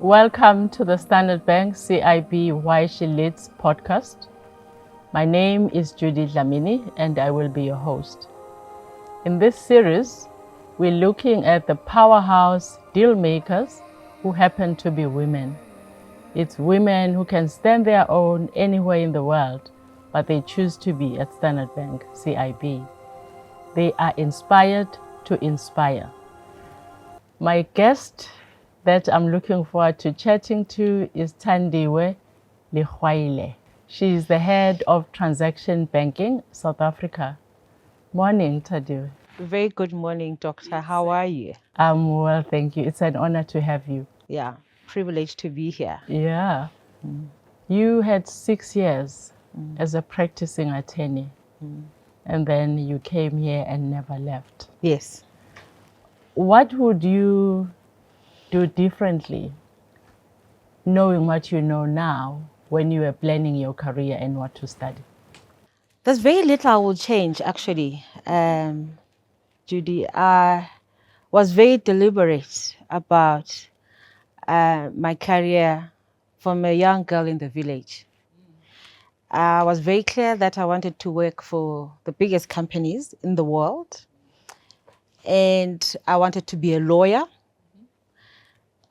Welcome to the Standard Bank CIB Why She Leads podcast. My name is Judy Dlamini and I will be your host. In this series, we're looking at the powerhouse deal makers who happen to be women. It's women who can stand their own anywhere in the world, but they choose to be at Standard Bank CIB. They are inspired to inspire. My guest that I'm looking forward to chatting to is Thandiwe Legwaila. She is the head of Transaction Banking, South Africa. Morning, Thandiwe. Very good morning, Doctor. How are you? I'm well, thank you. It's an honor to have you. Yeah, privileged to be here. Yeah. You had 6 years as a practicing attorney, and then you came here and never left. Yes. What would you do differently, knowing what you know now, when you were planning your career and what to study? There's very little I will change, actually, Judy. I was very deliberate about my career from a young girl in the village. I was very clear that I wanted to work for the biggest companies in the world, and I wanted to be a lawyer.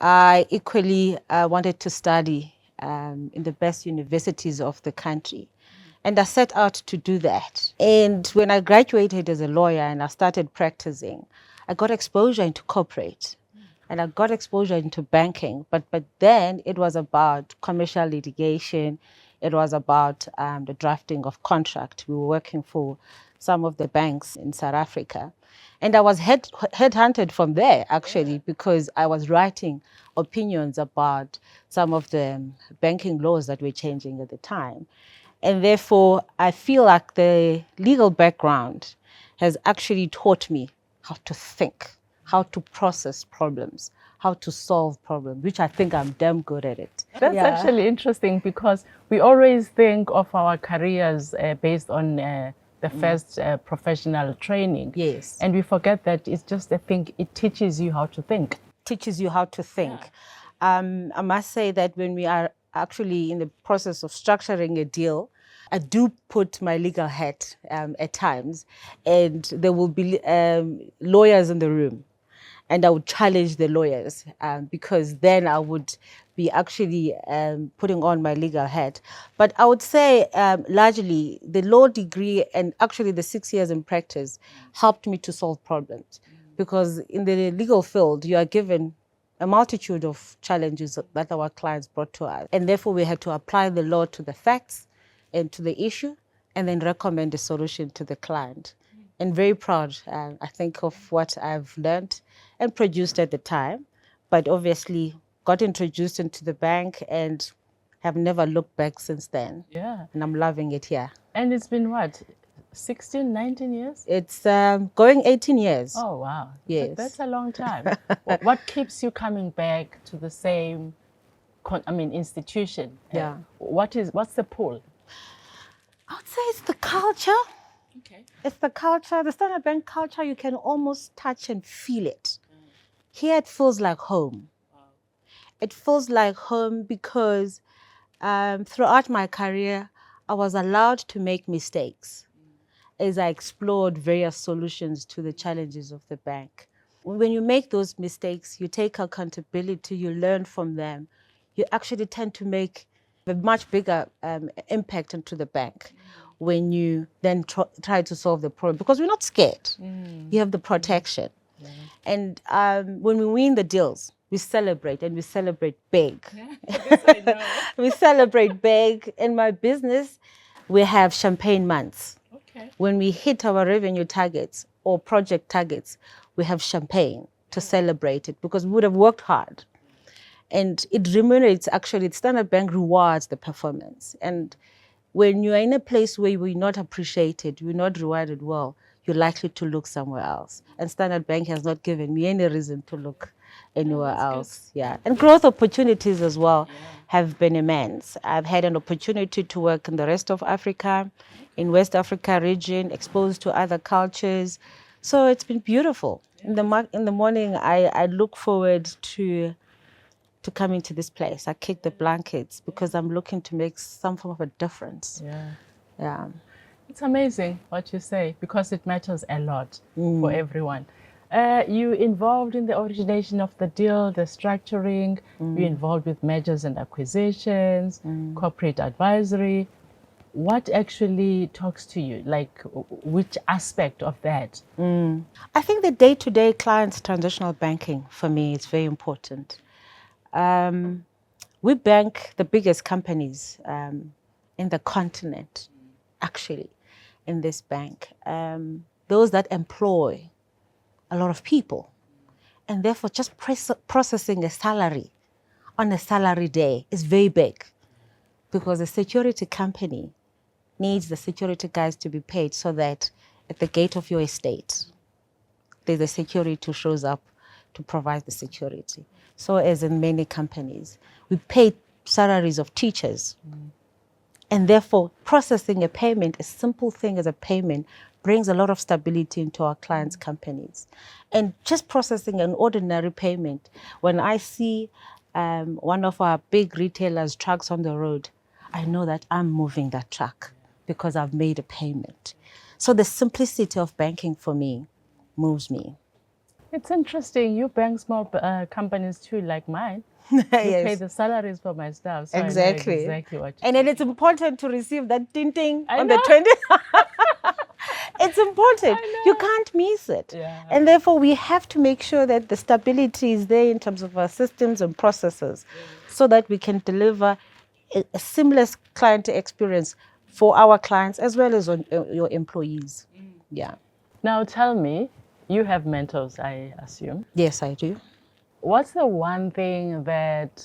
I equally wanted to study in the best universities of the country. And I set out to do that. And when I graduated as a lawyer and I started practicing, I got exposure into corporate and I got exposure into banking. But then it was about commercial litigation. It was about the drafting of contract. We were working for some of the banks in South Africa. And I was headhunted from there, actually, because I was writing opinions about some of the banking laws that were changing at the time. And therefore, I feel like the legal background has actually taught me how to think, how to process problems, how to solve problems, which I think I'm damn good at it. That's actually interesting because we always think of our careers based on the first professional training. Yes. And we forget that it's just a thing, it teaches you how to think. Teaches you how to think. I must say that when we are actually in the process of structuring a deal, I do put my legal hat at times, and there will be lawyers in the room, and I would challenge the lawyers because then I would be actually putting on my legal hat. But I would say largely the law degree and actually the 6 years in practice helped me to solve problems, because in the legal field you are given a multitude of challenges that our clients brought to us, and therefore we had to apply the law to the facts and to the issue, and then recommend a solution to the client. And very proud, I think, of what I've learned and produced at the time, but obviously got introduced into the bank and have never looked back since then. Yeah. And I'm loving it here. And it's been what, 16, 19 years? It's going 18 years. Oh, wow. Yes. That's a long time. What keeps you coming back to the same, institution? Yeah. What's the pull? I would say it's the culture. Okay. It's the culture, the Standard Bank culture. You can almost touch and feel it. Here it feels like home. It feels like home because throughout my career, I was allowed to make mistakes as I explored various solutions to the challenges of the bank. When you make those mistakes, you take accountability, you learn from them. You actually tend to make a much bigger impact into the bank when you then try to solve the problem, because we're not scared. You have the protection. Yeah. And when we win the deals, we celebrate, and we celebrate big. This I know. We celebrate big. In my business, we have champagne months. Okay. When we hit our revenue targets or project targets, we have champagne to celebrate it, because we would have worked hard. And it remunerates, actually, Standard Bank rewards the performance. And when you're in a place where you're not appreciated, you're not rewarded well, you're likely to look somewhere else. And Standard Bank has not given me any reason to look anywhere else. Good. Yeah. And growth opportunities as well have been immense. I've had an opportunity to work in the rest of Africa, in West Africa region, exposed to other cultures. So it's been beautiful. In the morning, I look forward to to come into this place. I kick the blankets because I'm looking to make some form of a difference. Yeah. Yeah. It's amazing what you say because it matters a lot for everyone. You involved in the origination of the deal, the structuring, you involved with mergers and acquisitions, corporate advisory. What actually talks to you? Like which aspect of that? I think the day-to-day client's transitional banking for me is very important. We bank the biggest companies in the continent, actually, in this bank. Those that employ a lot of people. And therefore, just processing a salary on a salary day is very big because a security company needs the security guys to be paid so that at the gate of your estate, there's a security who shows up to provide the security. So as in many companies, we pay salaries of teachers. And therefore, processing a payment, a simple thing as a payment, brings a lot of stability into our clients' companies. And just processing an ordinary payment, when I see one of our big retailers' trucks on the road, I know that I'm moving that truck because I've made a payment. So the simplicity of banking for me moves me. It's interesting. You bank small companies too, like mine. You pay the salaries for my staff. So Exactly. I know exactly what you And then it's important to receive that ting I on know. the 20th. It's important. You can't miss it. Yeah. And therefore, we have to make sure that the stability is there in terms of our systems and processes so that we can deliver a seamless client experience for our clients as well as on your employees. Yeah. Now tell me, you have mentors, I assume. Yes, I do. What's the one thing that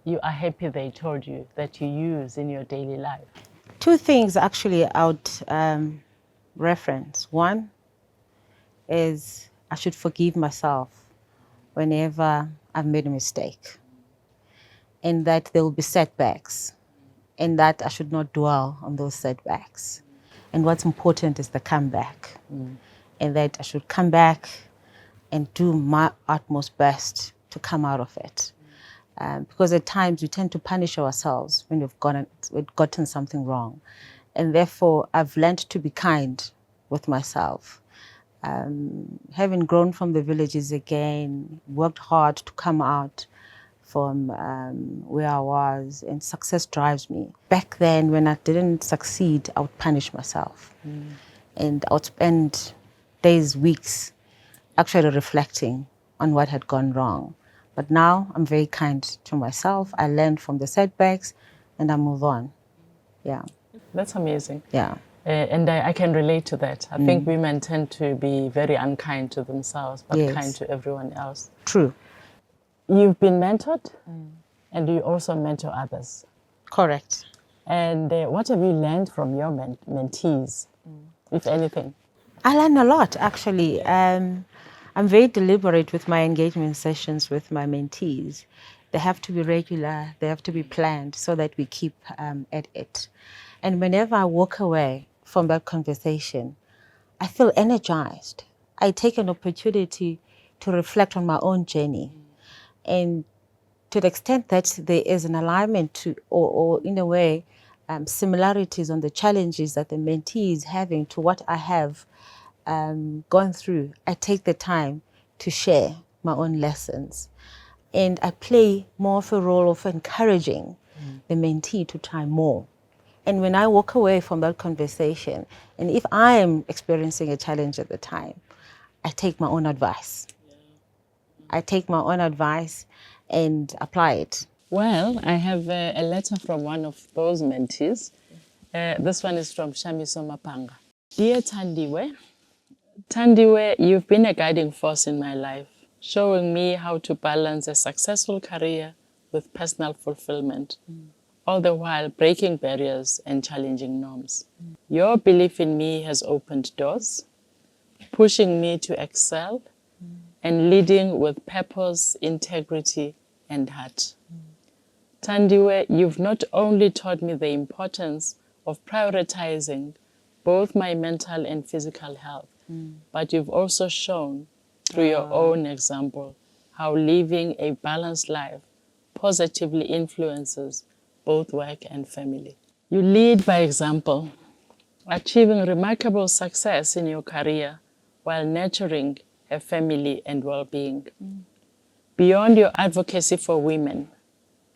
you are happy they told you that you use in your daily life? Two things actually I would reference. One is I should forgive myself whenever I've made a mistake, and that there will be setbacks, and that I should not dwell on those setbacks. And what's important is the comeback, and that I should come back and do my utmost best to come out of it. Because at times we tend to punish ourselves when we've gotten something wrong. And therefore, I've learned to be kind with myself. Having grown from the villages again, worked hard to come out from where I was, and success drives me. Back then, when I didn't succeed, I would punish myself. And I would spend days, weeks, actually reflecting on what had gone wrong. But now I'm very kind to myself. I learn from the setbacks and I move on. Yeah. That's amazing. Yeah. And I can relate to that. I think women tend to be very unkind to themselves, but Yes. kind to everyone else. True. You've been mentored, and you also mentor others. Correct. And what have you learned from your mentees, if anything? I learn a lot, actually. I'm very deliberate with my engagement sessions with my mentees. They have to be regular, they have to be planned so that we keep at it. And whenever I walk away from that conversation, I feel energized. I take an opportunity to reflect on my own journey. And to the extent that there is an alignment to, or in a way, similarities on the challenges that the mentee is having to what I have gone through, I take the time to share my own lessons. And I play more of a role of encouraging the mentee to try more. And when I walk away from that conversation, and if I am experiencing a challenge at the time, I take my own advice. I take my own advice and apply it. Well, I have a letter from one of those mentees. This one is from Shamiso Mapanga. Dear Thandiwe, you've been a guiding force in my life, showing me how to balance a successful career with personal fulfillment, all the while breaking barriers and challenging norms. Your belief in me has opened doors, pushing me to excel and leading with purpose, integrity, and heart. Thandiwe, you've not only taught me the importance of prioritizing both my mental and physical health, but you've also shown through your own example how living a balanced life positively influences both work and family. You lead by example, achieving remarkable success in your career while nurturing a family and well-being. Beyond your advocacy for women,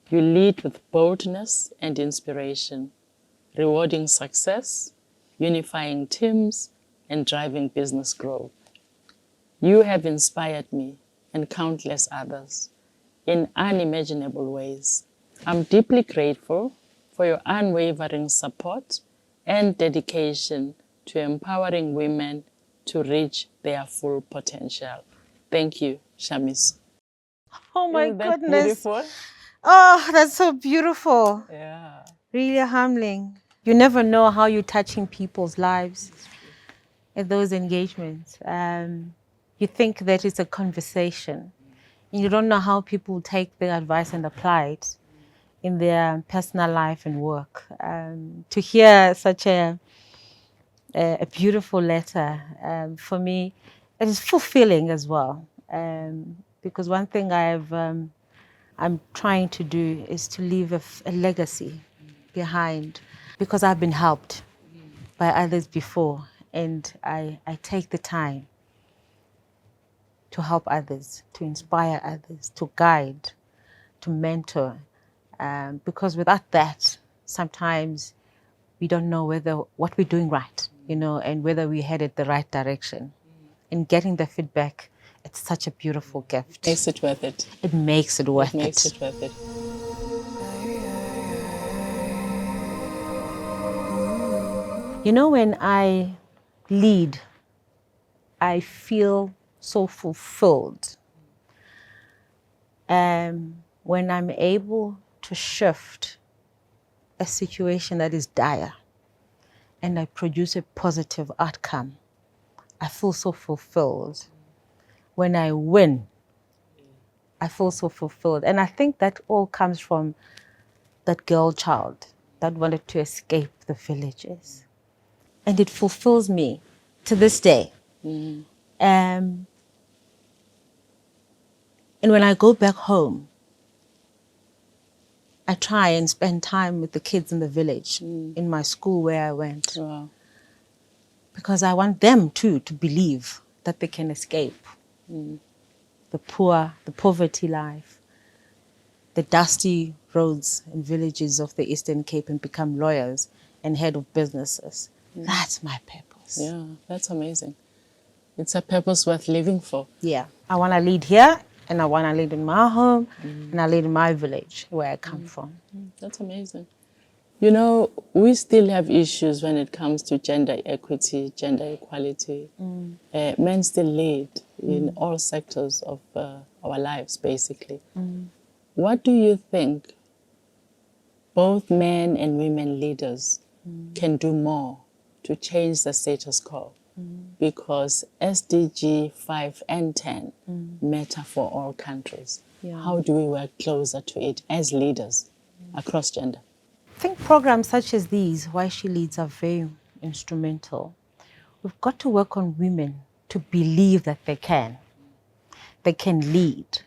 you lead with boldness and inspiration, rewarding success, unifying teams, and driving business growth. You have inspired me and countless others in unimaginable ways. I'm deeply grateful for your unwavering support and dedication to empowering women to reach their full potential. Thank you, Shamis. Oh my Isn't that goodness. beautiful? Oh, that's so beautiful. Yeah. Really humbling. You never know how you're touching people's lives at those engagements. You think that it's a conversation. And you don't know how people take the advice and apply it in their personal life and work. To hear such a beautiful letter, for me, it is fulfilling as well. Because one thing I'm trying to do is to leave a legacy behind, because I've been helped by others before, and I take the time to help others, to inspire others, to guide, to mentor, because without that, sometimes we don't know whether what we're doing right, and whether we're headed the right direction. And getting the feedback, it's such a beautiful gift. Makes it worth it. It makes it worth It makes it worth it. When I lead, I feel so fulfilled. When I'm able to shift a situation that is dire and I produce a positive outcome, I feel so fulfilled. When I win, I feel so fulfilled. And I think that all comes from that girl child that wanted to escape the villages. And it fulfills me to this day. And when I go back home, I try and spend time with the kids in the village, in my school where I went. Wow. Because I want them too to believe that they can escape the poverty life, the dusty roads and villages of the Eastern Cape, and become lawyers and head of businesses. That's my purpose. Yeah, that's amazing. It's a purpose worth living for. Yeah. I want to lead here, and I want to lead in my home, and I lead in my village where I come from. That's amazing. We still have issues when it comes to gender equity, gender equality. Men still lead in all sectors of our lives, basically. What do you think both men and women leaders can do more to change the status quo? Because SDG 5 and 10 matter for all countries. Yeah. How do we work closer to it as leaders across gender? I think programs such as these, Why She Leads, are very instrumental. We've got to work on women to believe that they can. They can lead.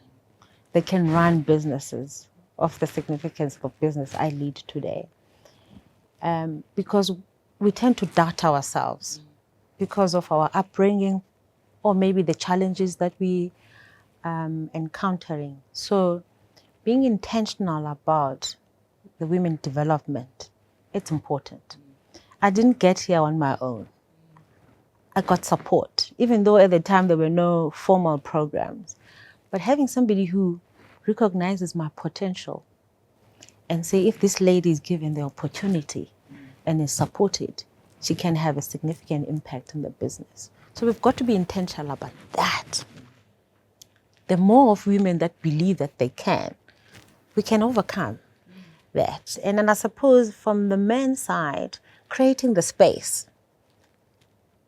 They can run businesses of the significance of business I lead today. Because we tend to doubt ourselves because of our upbringing, or maybe the challenges that we encountering. So being intentional about the women development, it's important. I didn't get here on my own. I got support, even though at the time there were no formal programs. But having somebody who recognizes my potential and say, if this lady is given the opportunity and is supported, she can have a significant impact in the business. So we've got to be intentional about that. The more of women that believe that they can, we can overcome that. And then I suppose from the men's side, creating the space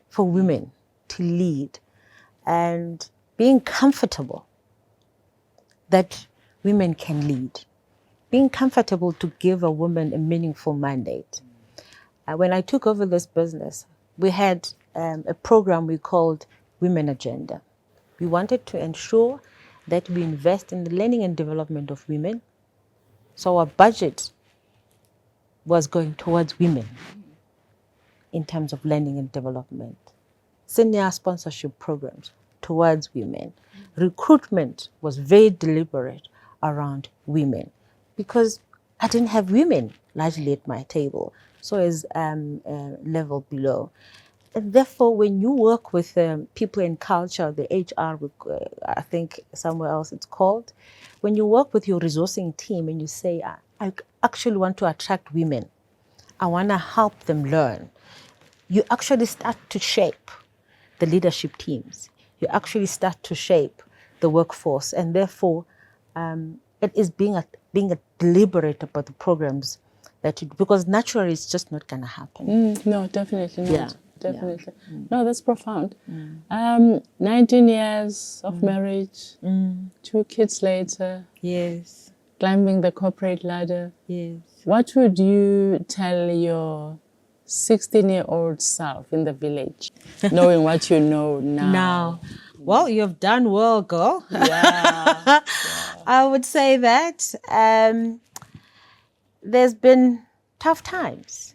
for women to lead and being comfortable that women can lead. Being comfortable to give a woman a meaningful mandate. When I took over this business, we had a program we called Women Agenda. We wanted to ensure that we invest in the learning and development of women, So our budget was going towards women in terms of learning and development. Senior sponsorship programs towards women. Recruitment was very deliberate around women because I didn't have women largely at my table. So is level below. And therefore, when you work with people in culture, the HR, I think somewhere else it's called, when you work with your resourcing team and you say, I actually want to attract women, I want to help them learn, you actually start to shape the leadership teams. You actually start to shape the workforce. And therefore, it is being a deliberate about the programs that you, because naturally it's just not going to happen. No, definitely not. Yeah. Definitely. Yeah. No, that's profound. 19 years of marriage, 2 kids later. Yes. Climbing the corporate ladder. Yes. What would you tell your 16-year-old self in the village, knowing what you know now? Now, well, you've done well, girl. Yeah. I would say that there's been tough times.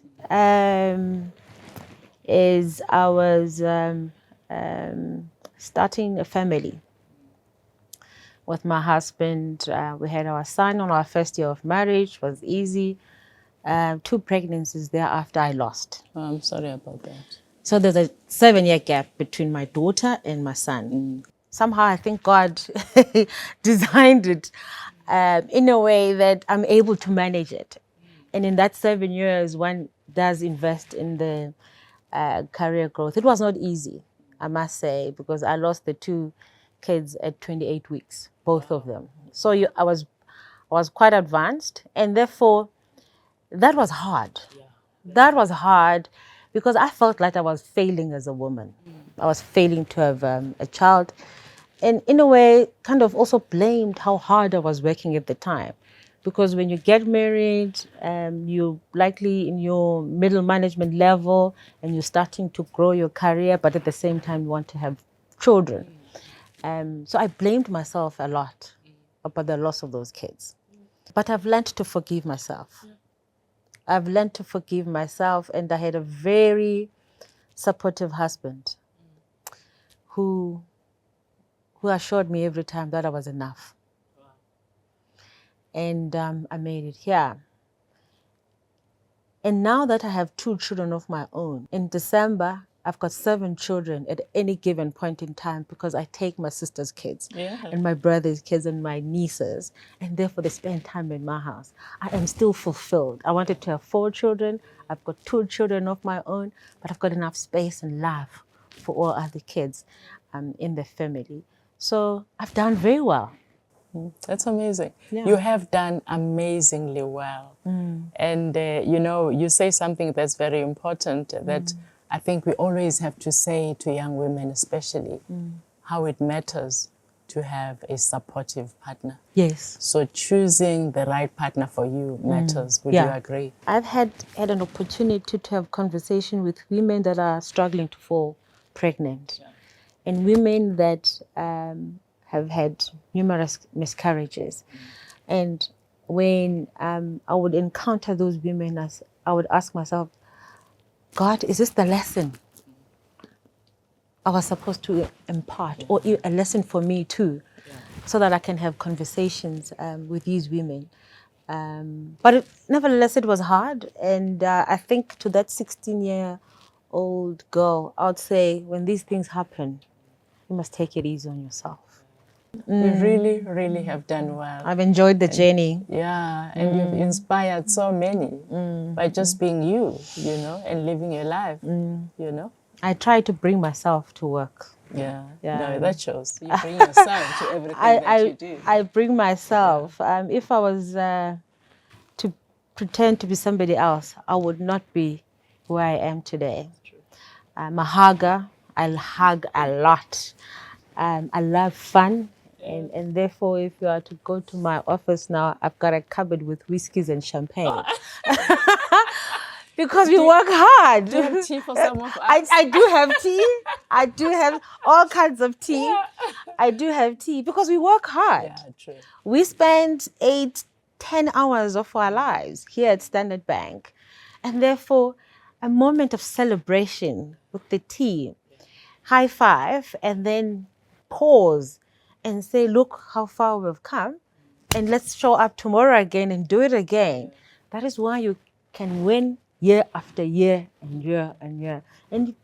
As I was starting a family with my husband, we had our son on our first year of marriage. It was easy. 2 pregnancies thereafter I lost. Oh, I'm sorry about that. So there's a 7-year gap between my daughter and my son. Somehow I think God designed it in a way that I'm able to manage it. And in that 7 years, one does invest in the career growth. It was not easy, I must say, because I lost the 2 kids at 28 weeks, both of them. So I was quite advanced, and therefore that was hard. That was hard because I felt like I was failing as a woman. I was failing to have a child, and in a way kind of also blamed how hard I was working at the time. Because when you get married, you're likely in your middle management level and you're starting to grow your career, but at the same time you want to have children. So I blamed myself a lot about the loss of those kids. But I've learned to forgive myself. I've learned to forgive myself, and I had a very supportive husband who assured me every time that I was enough. And I made it here. And now that I have 2 children of my own, in December, I've got 7 children at any given point in time because I take my sister's kids and my brother's kids and my nieces, and therefore they spend time in my house. I am still fulfilled. I wanted to have 4 children. I've got 2 children of my own, but I've got enough space and love for all other kids in the family. So I've done very well. That's amazing. Yeah. You have done amazingly well. And, you say something that's very important that I think we always have to say to young women especially, how it matters to have a supportive partner. Yes. So choosing the right partner for you matters. Would you agree? I've had an opportunity to have conversation with women that are struggling to fall pregnant and women that have had numerous miscarriages. And when I would encounter those women, I would ask myself, God, is this the lesson I was supposed to impart, or a lesson for me too, so that I can have conversations with these women? But nevertheless, it was hard. And I think to that 16-year-old girl, I would say, when these things happen, you must take it easy on yourself. You really, really have done well. I've enjoyed the journey. Yeah, and you've inspired so many by just being you, and living your life, I try to bring myself to work. Yeah. No, that shows. You bring yourself to everything that you do. I bring myself. If I was to pretend to be somebody else, I would not be where I am today. I'm a hugger. I'll hug a lot. I love fun. And therefore, if you are to go to my office now, I've got a cupboard with whiskeys and champagne. Because we work hard. Do you have tea for some of us? I do have tea. I do have all kinds of tea. I do have tea because we work hard. Yeah, true. We spend 8, 10 hours of our lives here at Standard Bank. And therefore, a moment of celebration with the team, high five, and then pause and say, look how far we've come, and let's show up tomorrow again and do it again. That is why you can win year after year and year and year. And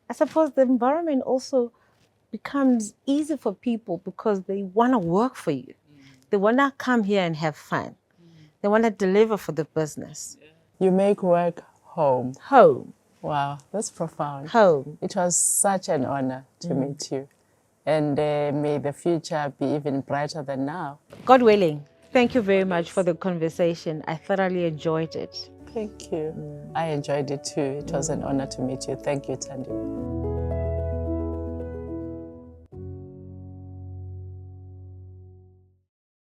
I suppose the environment also becomes easy for people because they want to work for you. They want to come here and have fun. They want to deliver for the business. You make work home. Home. Wow, that's profound. Home. It was such an honor to meet you. And may the future be even brighter than now. God willing. Thank you very much for the conversation. I thoroughly enjoyed it. Thank you. I enjoyed it too. It was an honor to meet you. Thank you, Thandiwe.